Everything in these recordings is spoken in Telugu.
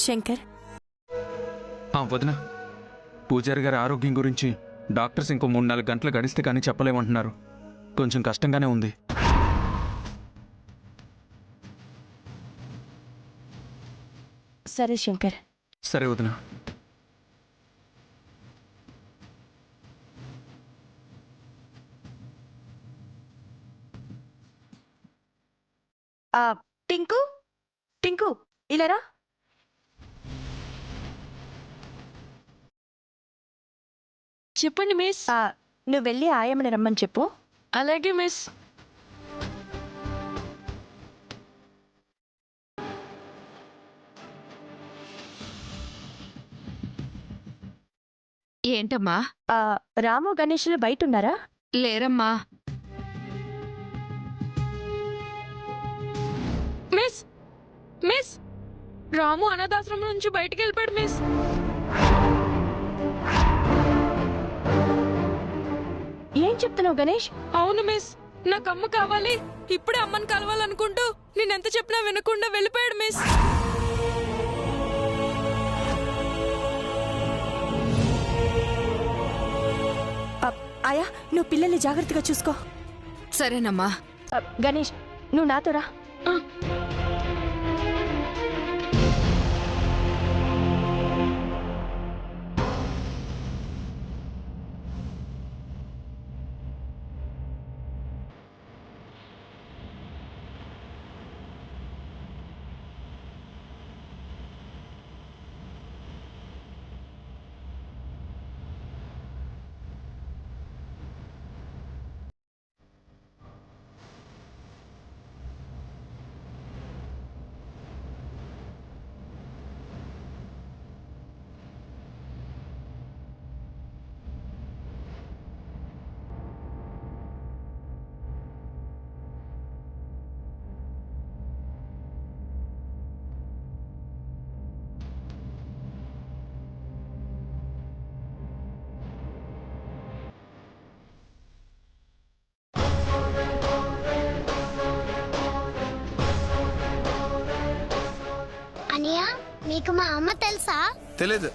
శంకర్, వదిన, పూజారి గారి ఆరోగ్యం గురించి డాక్టర్స్ ఇంకో 3-4 గంటలు గడిస్తే కానీ చెప్పలేమంటున్నారు. కొంచెం కష్టంగానే ఉంది. సరే శంకర్. సరే వదిన. టింకు, టింకు ఇలారా. చెప్పండి మిస్. నువ్వు వెళ్ళి ఆయమ్మని రమ్మని చెప్పు. అలాగే మిస్. ఏంటమ్మా? రాము గణేష్లు బయట ఉన్నారా? లేరమ్మా. మిస్, మిస్, రాము అనాథాశ్రమం నుంచి బయటికి వెళ్ళిపోయాడు మిస్. ఏం చెప్తున్నావు గణేష్? అవును మిస్, నాకు అమ్మ కావాలి, ఇప్పుడే అమ్మని కలవాలనుకుంటూ నేనెంత చెప్పినా వినకుండా వెళ్ళిపోయాడు మిస్. ఆయా, నువ్వు పిల్లల్ని జాగ్రత్తగా చూసుకో. సరేనమ్మా. గణేష్, నువ్వు నాతో రా. అనియా, మీకు మా అమ్మ తెలుసా? తెలీదు.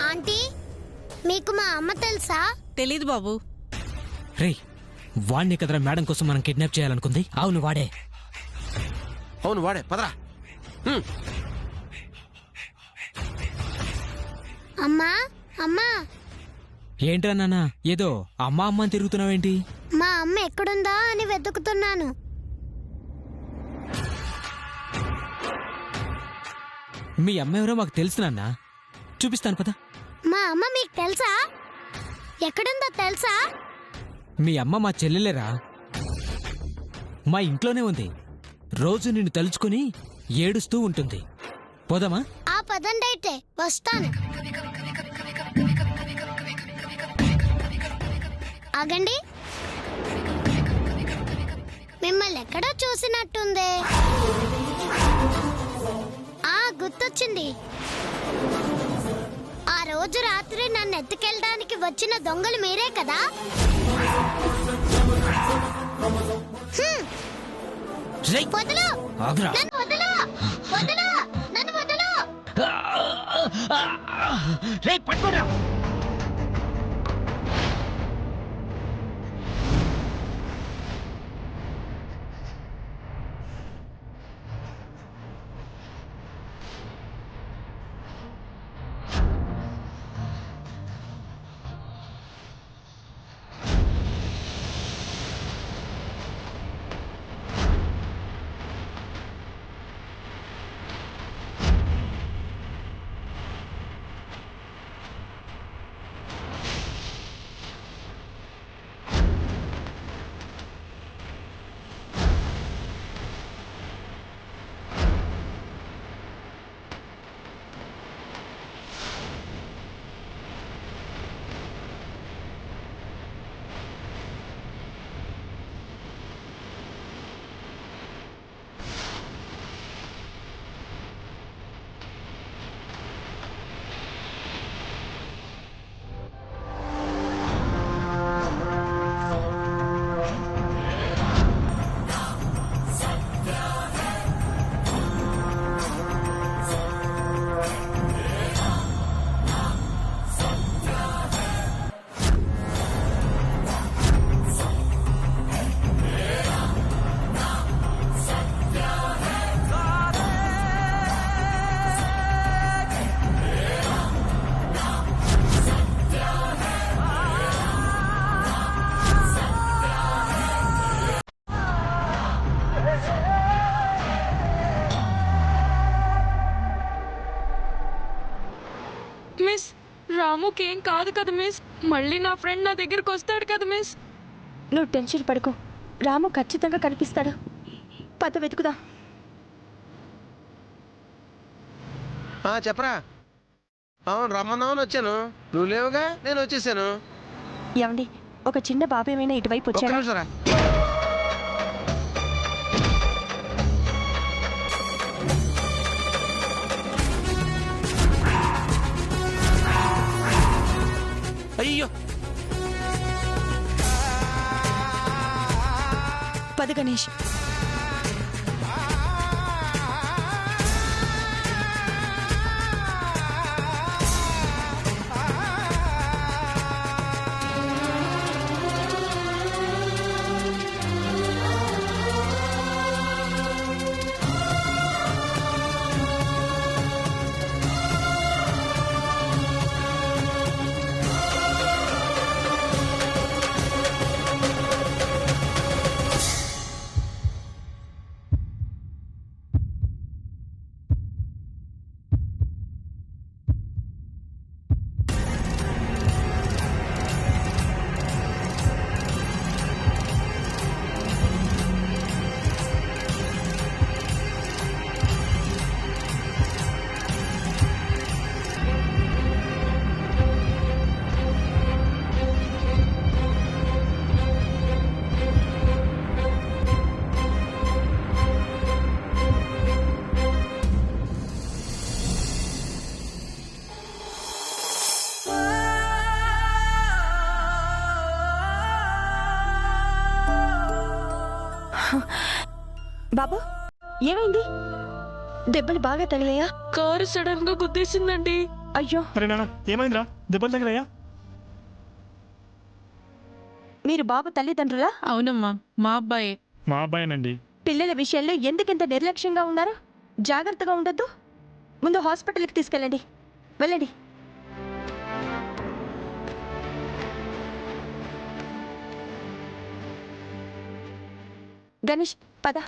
ఆంటీ, మీకు మా అమ్మ తెలుసా? తెలీదు బాబు. రే, వాడిని కదరా మేడం కోసం మనం కిడ్నాప్ చేయాలనుకుంది. అవును వాడే. అవును వాడే, పదరా. అమ్మా, అమ్మా. ఏంట్రా నాన్న, ఏదో అమ్మా అమ్మ అని తిరుగుతున్నావేంటి? మా అమ్మ ఎక్కడుందా అని వెతుకుతున్నాను. మీ అమ్మ ఎవరో మాకు తెలుసు నాన్న, చూపిస్తాను పద. మా అమ్మ మీకు తెలుసా? ఎక్కడుందో తెలుసా? మీ అమ్మ మా చెల్లెలేరా, మా ఇంట్లోనే ఉంది. రోజు నిన్ను తలుచుకుని ఏడుస్తూ ఉంటుంది. పోదామా? ఆ పదండి, అయితే వస్తాను. ఆగండి, మిమ్మల్ని ఎక్కడో చూసినట్టుంది. గుర్తొచ్చింది. ఆ రోజు రాత్రి నన్ను ఎత్తుకెళ్ళడానికి వచ్చిన దొంగలు మీరే కదా? వదలు, నన్ను వదలు, వదలు, నన్ను వదలు. రాముకేం కాదు కదా మిస్. మళ్ళీ నా ఫ్రెండ్ నా దగ్గరికి వస్తాడు కదా మిస్. నువ్వు టెన్షన్ పడుకో, రాము ఖచ్చితంగా కనిపిస్తాడు. పద వెతుకుదా. చెప్పరా. అవును రమ్మన్నామని వచ్చాను, నువ్వు లేవుగా, నేను వచ్చేసాను. ఏమండి, ఒక చిన్న బాబు ఏమైనా ఇటువైపు ఒక్క వచ్చాడా? నిమిషం రా. అయ్యో పద గణేష్. బాబు, ఏమైంది? దెబ్బలు బాగా తగిలాయా? కారు సడన్ గా గుద్దేసిందండి. అయ్యో, అరే నాన్న ఏమైందిరా, దెబ్బలు తగిలాయా? మీరు బాబు తల్లిదండ్రులా? అవునమ్మా, మా అబ్బాయే. మా అబ్బాయేనండి. పిల్లల విషయంలో ఎందుకింత నిర్లక్ష్యంగా ఉన్నారు? జాగ్రత్తగా ఉండొద్దు. ముందు హాస్పిటల్కి తీసుకెళ్ళండి. వెళ్ళండి. గణేష్, పద.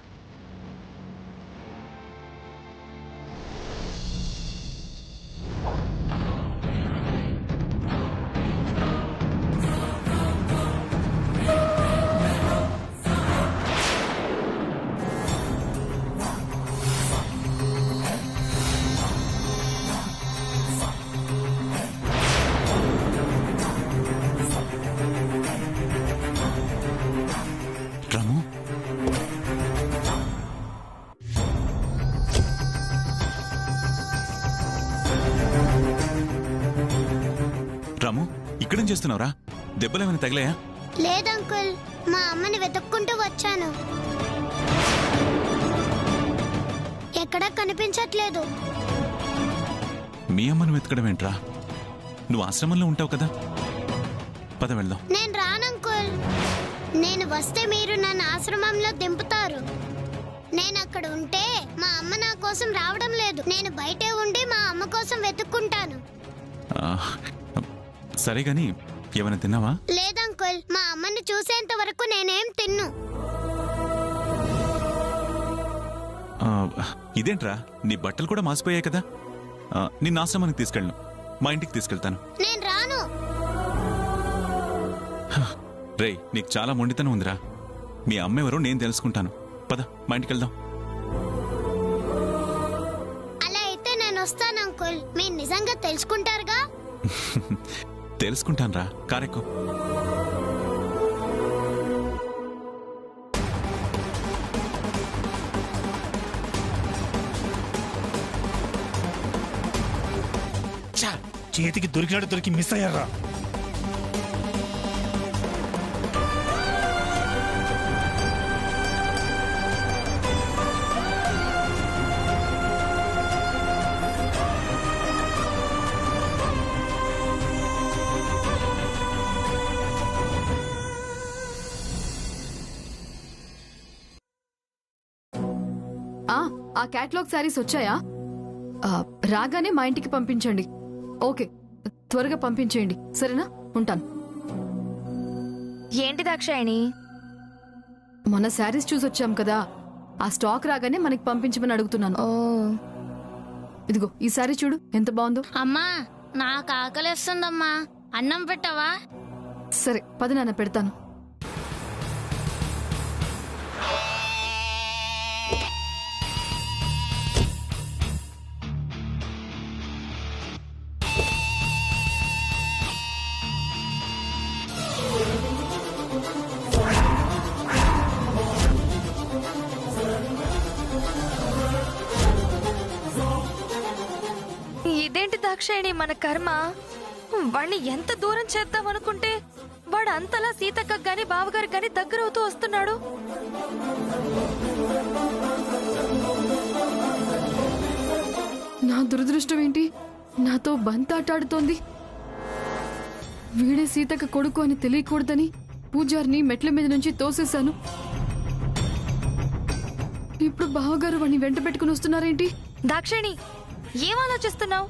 రాము, రాము ఇక్కడేం చేస్తున్నావురా? దెబ్బలు ఏమైనా తగిలాయా? లేదంకుల్, మా అమ్మని వెతుక్కుంటూ వచ్చాను. ఎక్కడా కనిపించట్లేదు. మీ అమ్మను వెతకడం ఏంట్రా? నువ్వు ఆశ్రమంలో ఉంటావు కదా, పద వెళ్దాం. నేను రానంకుల్. నేను వస్తే మీరు నన్ను ఆశ్రమంలో దింపుతారు. నేను అక్కడ ఉంటే మా అమ్మ నా కోసం రావడం లేదు. నేను బయటే ఉండి మా అమ్మ కోసం వెతుక్కుంటాను. ఆ, సరే గాని ఏమైనా తిన్నావా? లేదంకుల్, మా అమ్మని చూసేంత వరకు నేనేం తిన్ను. ఆ, ఇదేంట్రా, నీ బట్టలు కూడా మాసిపోయాయి కదా. నిన్న ఆశ్రమానికి తీసుకెళ్ళను, మా ఇంటికి తీసుకెళ్తాను. నేను రాను. రేయ్, నీకు చాలా మొండితనం ఉందిరా. మీ అమ్మ ఎవరో నేను తెలుసుకుంటాను. పద, మా ఇంటికి వెళ్దాం. అలా అయితే నేను వస్తాను అంకుల్. మీరు నిజంగా తెలుసుకుంటారుగా? తెలుసుకుంటాను రా, కారెక్కు. చేతికి దొరికినట్టు దొరికి మిస్ అయ్యారా? ఆ క్యాటలాగ్ శారీస్ వచ్చాయా? రాగానే మా ఇంటికి పంపించండి. ఓకే, త్వరగా పంపించేయండి, సరేనా? ఉంటాను. ఏంటి దాక్షాయణి? మన శారీస్ చూసొచ్చాం కదా, ఆ స్టాక్ రాగానే మనకి పంపించమని అడుగుతున్నాను. ఇదిగో ఈ శారీ చూడు, ఎంత బాగుందో. అమ్మా, నాకు ఆకలిస్తుందమ్మా, అన్నం పెట్టవా? సరే పద నాన్న, పెడతాను. ఇదేంటి దాక్షాయణి మన కర్మ? వాణ్ణి ఎంత దూరం చేద్దాం అనుకుంటే వాడు అంతలా సీతక్క గాని బావగారు గాని దగ్గరవుతూ వస్తున్నాడు. నా దురదృష్టం ఏంటి, నాతో బంతాటాడుతోంది. వీడే సీతక్క కొడుకు అని తెలియకూడదని పూజారిని మెట్ల మీద నుంచి తోసేశాను. ఇప్పుడు బావగారు వాడిని వెంట పెట్టుకుని వస్తున్నారేంటి? దాక్షాయణి, ఏం ఆలోచిస్తున్నావు?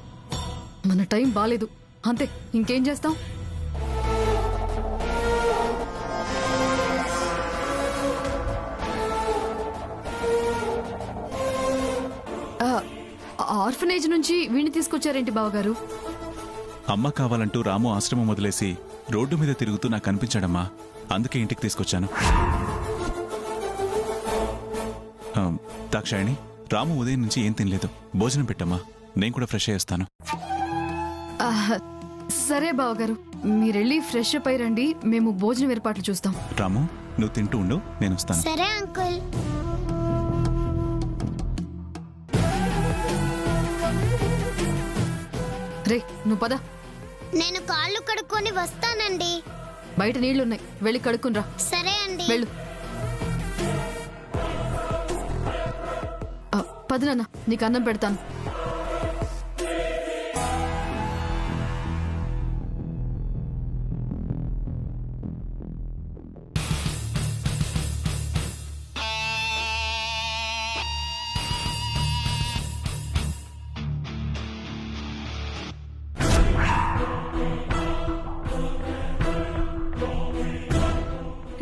మన టైం బాలేదు, అంతే, ఇంకేం చేస్తాం? ఆర్ఫనేజ్ నుంచి వీణ్ణి తీసుకొచ్చారేంటి బావగారు? అమ్మ కావాలంటూ రాము ఆశ్రమం వదిలేసి రోడ్డు మీద తిరుగుతూ నాకు కనిపించాడమ్మా. అందుకే ఇంటికి తీసుకొచ్చాను. దాక్షాయణి, రాము ఉదయం నుంచి ఏం తినలేదు. భోజనం పెట్టమ్మా, నేను కూడా ఫ్రెష్ అయ్యేస్తాను. సరే బావగారు, మీరెళ్ళి ఫ్రెష్ అప్ అయి రండి, మేము భోజనం ఏర్పాట్లు చూస్తాం. రాము, నువ్వు తింటూ ఉండు, నేను వస్తాను. సరే అంకుల్. రే నువ్వు పద. నేను కాళ్ళు కడుక్కొని వస్తానండి. బయట నీళ్లున్నాయి, వెళ్ళి కడుక్కునిరా. సరే అండి. వెళ్ళు. పద నాన్న, నీకు అన్నం పెడతాను.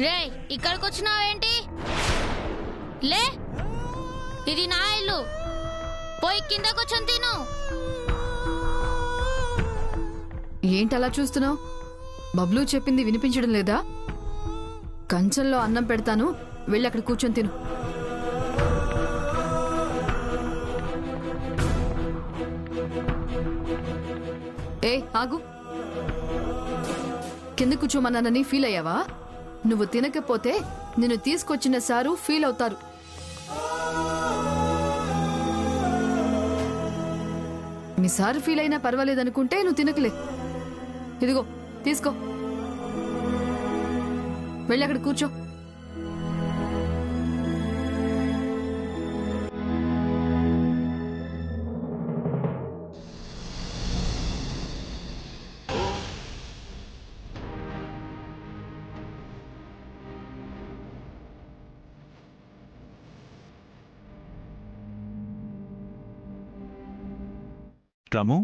రేయ్, ఇక్కడికి వచ్చినావేంటి? లే, ఇది నా ఇల్లు. పోయి కింద కూర్చొని తిను. ఏంటలా చూస్తున్నావు? బబ్లు చెప్పింది వినిపించడం లేదా? కంచంలో అన్నం పెడతాను, వెళ్ళి అక్కడ కూర్చొని తిను. ఏ ఆగు, కింద కూర్చోమన్నానని ఫీల్ అయ్యావా? నువ్వు తినకపోతే నిన్ను తీసుకొచ్చిన సారు ఫీల్ అవుతారు. మీ సారు ఫీల్ అయినా పర్వాలేదనుకుంటే నువ్వు తినకలే. ఇదిగో తీసుకో, వెళ్ళి అక్కడ కూర్చో. రాము,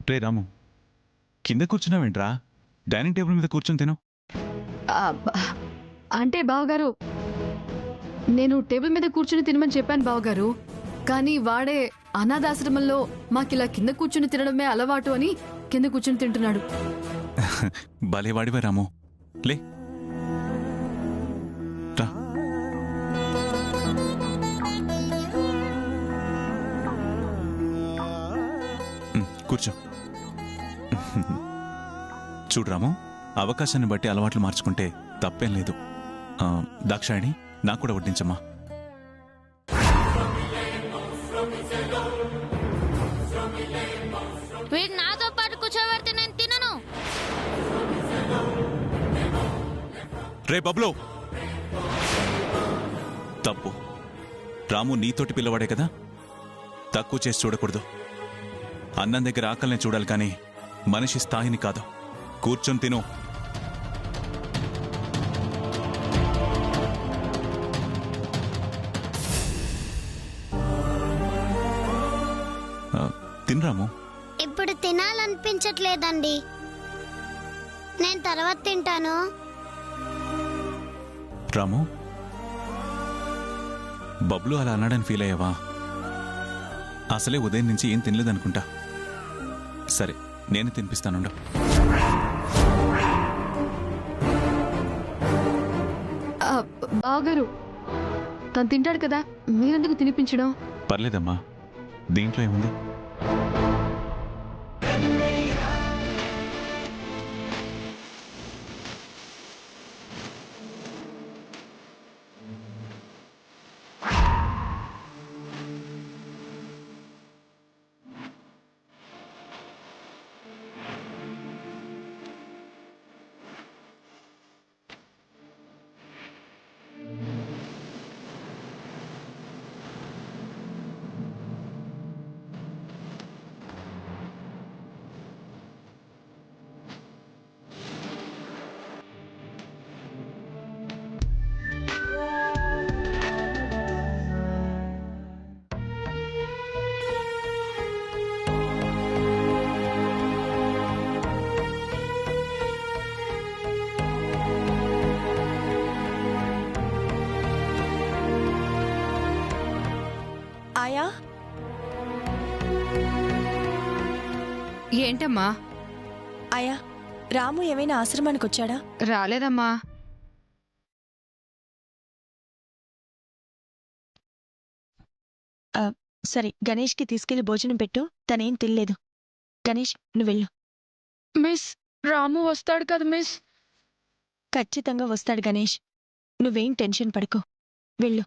రే రాము, కింద కూర్చున్నావేంట్రా? డైనింగ్ టేబుల్ మీద కూర్చొని తిను. అంటే బావగారు, నేను టేబుల్ మీద కూర్చుని తినమని చెప్పాను బావగారు, కానీ వాడే అనాథాశ్రమంలో మాకిలా కింద కూర్చుని తినడమే అలవాటు అని కింద కూర్చుని తింటున్నాడు. భలేవాడివే రాము, లే రా. కూర్చో. చూడు రాము, అవకాశాన్ని బట్టి అలవాట్లు మార్చుకుంటే తప్పేం లేదు. దాక్షాయణి, నాకు కూడా వడ్డించమ్మా. వీడు నాతో పాటు కూర్చోబెడితే నేను తినను. రే బబ్లు, తప్పు. రాము నీతోటి పిల్లవాడే కదా, తక్కువ చేసి చూడకూడదు. అన్నం దగ్గర ఆకలిని చూడాలి కానీ మనిషి స్థాయిని కాదు. కూర్చొని తిను. తినరాము, ఇప్పుడు తినాలనిపించట్లేదండి. నేను తర్వాత తింటాను. రాము, బబ్లు అలా అన్నాడని ఫీల్ అయ్యావా? అసలే ఉదయం నుంచి ఏం తినలేదనుకుంటా. సరే, నేను తినిపిస్తానుండు. బావగారు, తను తింటాడు కదా, మీరెందుకు తినిపించడం? పర్లేదమ్మా, దీంట్లో ఏముంది? ఆయా, ఏంటమ్మా? ఆయా, రాము ఏమైనా ఆశ్రమానికి వచ్చాడా? రాలేదమ్మా. సరే, గణేష్కి తీసుకెళ్లి భోజనం పెట్టు. తనేం తినలేదు. గణేష్, నువ్వు వెళ్ళు. మిస్, రాము వస్తాడు కదా మిస్? ఖచ్చితంగా వస్తాడు గణేష్. నువ్వేం టెన్షన్ పడుకో. వెళ్ళు.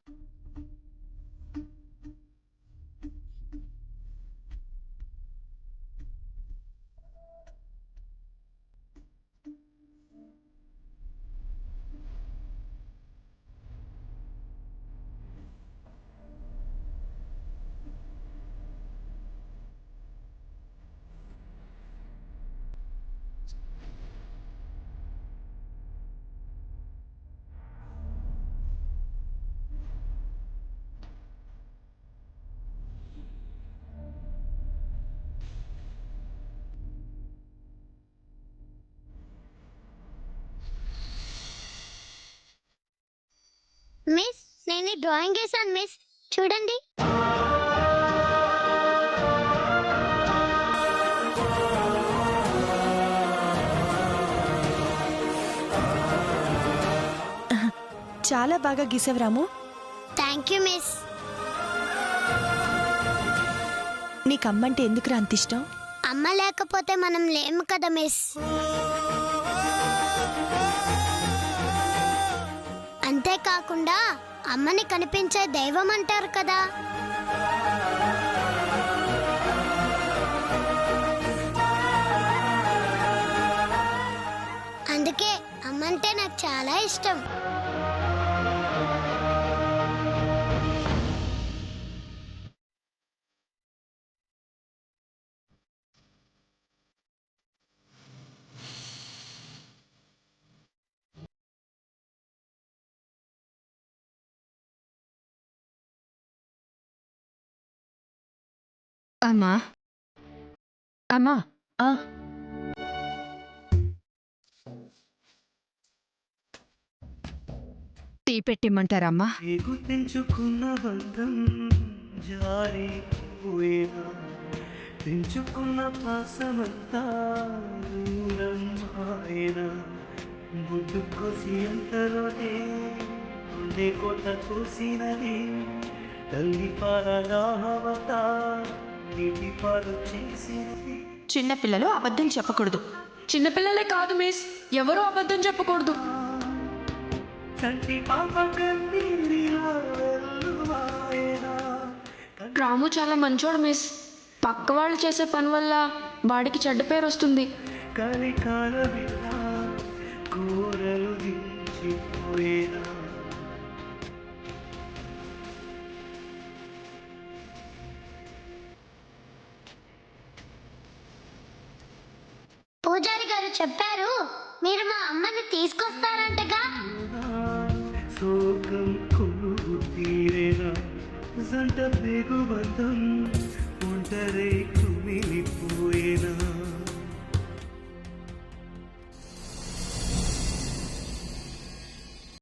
మిస్, నేను ఈ డ్రాయింగ్ వేసాను మిస్, చూడండి. చాలా బాగా గీసావు రాము. Thank you miss. నీకు అమ్మంటే ఎందుకురా అంత ఇష్టం? అమ్మ లేకపోతే మనం లేము కదా మిస్. అంతేకాకుండా అమ్మని కనిపించే దైవం అంటారు కదా. అందుకే అమ్మంటే నాకు చాలా ఇష్టం. అమ్మా, అమ్మా, ఆ, టీ పెట్టిమ్మంటారమ్మా? తెంచుకున్న బంధం జారి పోయేనా, తెంచుకున్న పాసమంతా దూరం మాయేనా, ముద్దుకొసి అంతలోనే గుండె కోత కూసినది, తల్లి పాలనావత నీటి పాలు చేసినది. చిన్నపిల్లలు అబద్ధం చెప్పకూడదు. చిన్నపిల్లలే కాదు మిస్, ఎవరూ అబద్ధం చెప్పకూడదు. కంటి పాప కన్నీరిలో వెల్లువాయేనా. రాము చాలా మంచోడు మిస్. పక్క వాళ్ళు చేసే పని వల్ల వాడికి చెడ్డ పేరు వస్తుంది. కలికాల బిడ్డ కూరలు దించిపోయేనా. పూజారి గారు చెప్పారు, మీరు మా అమ్మని తీసుకొస్తారంటగా. శోకం కొలువు తీరేనా, జంట పేగు బంధం ఒంటరి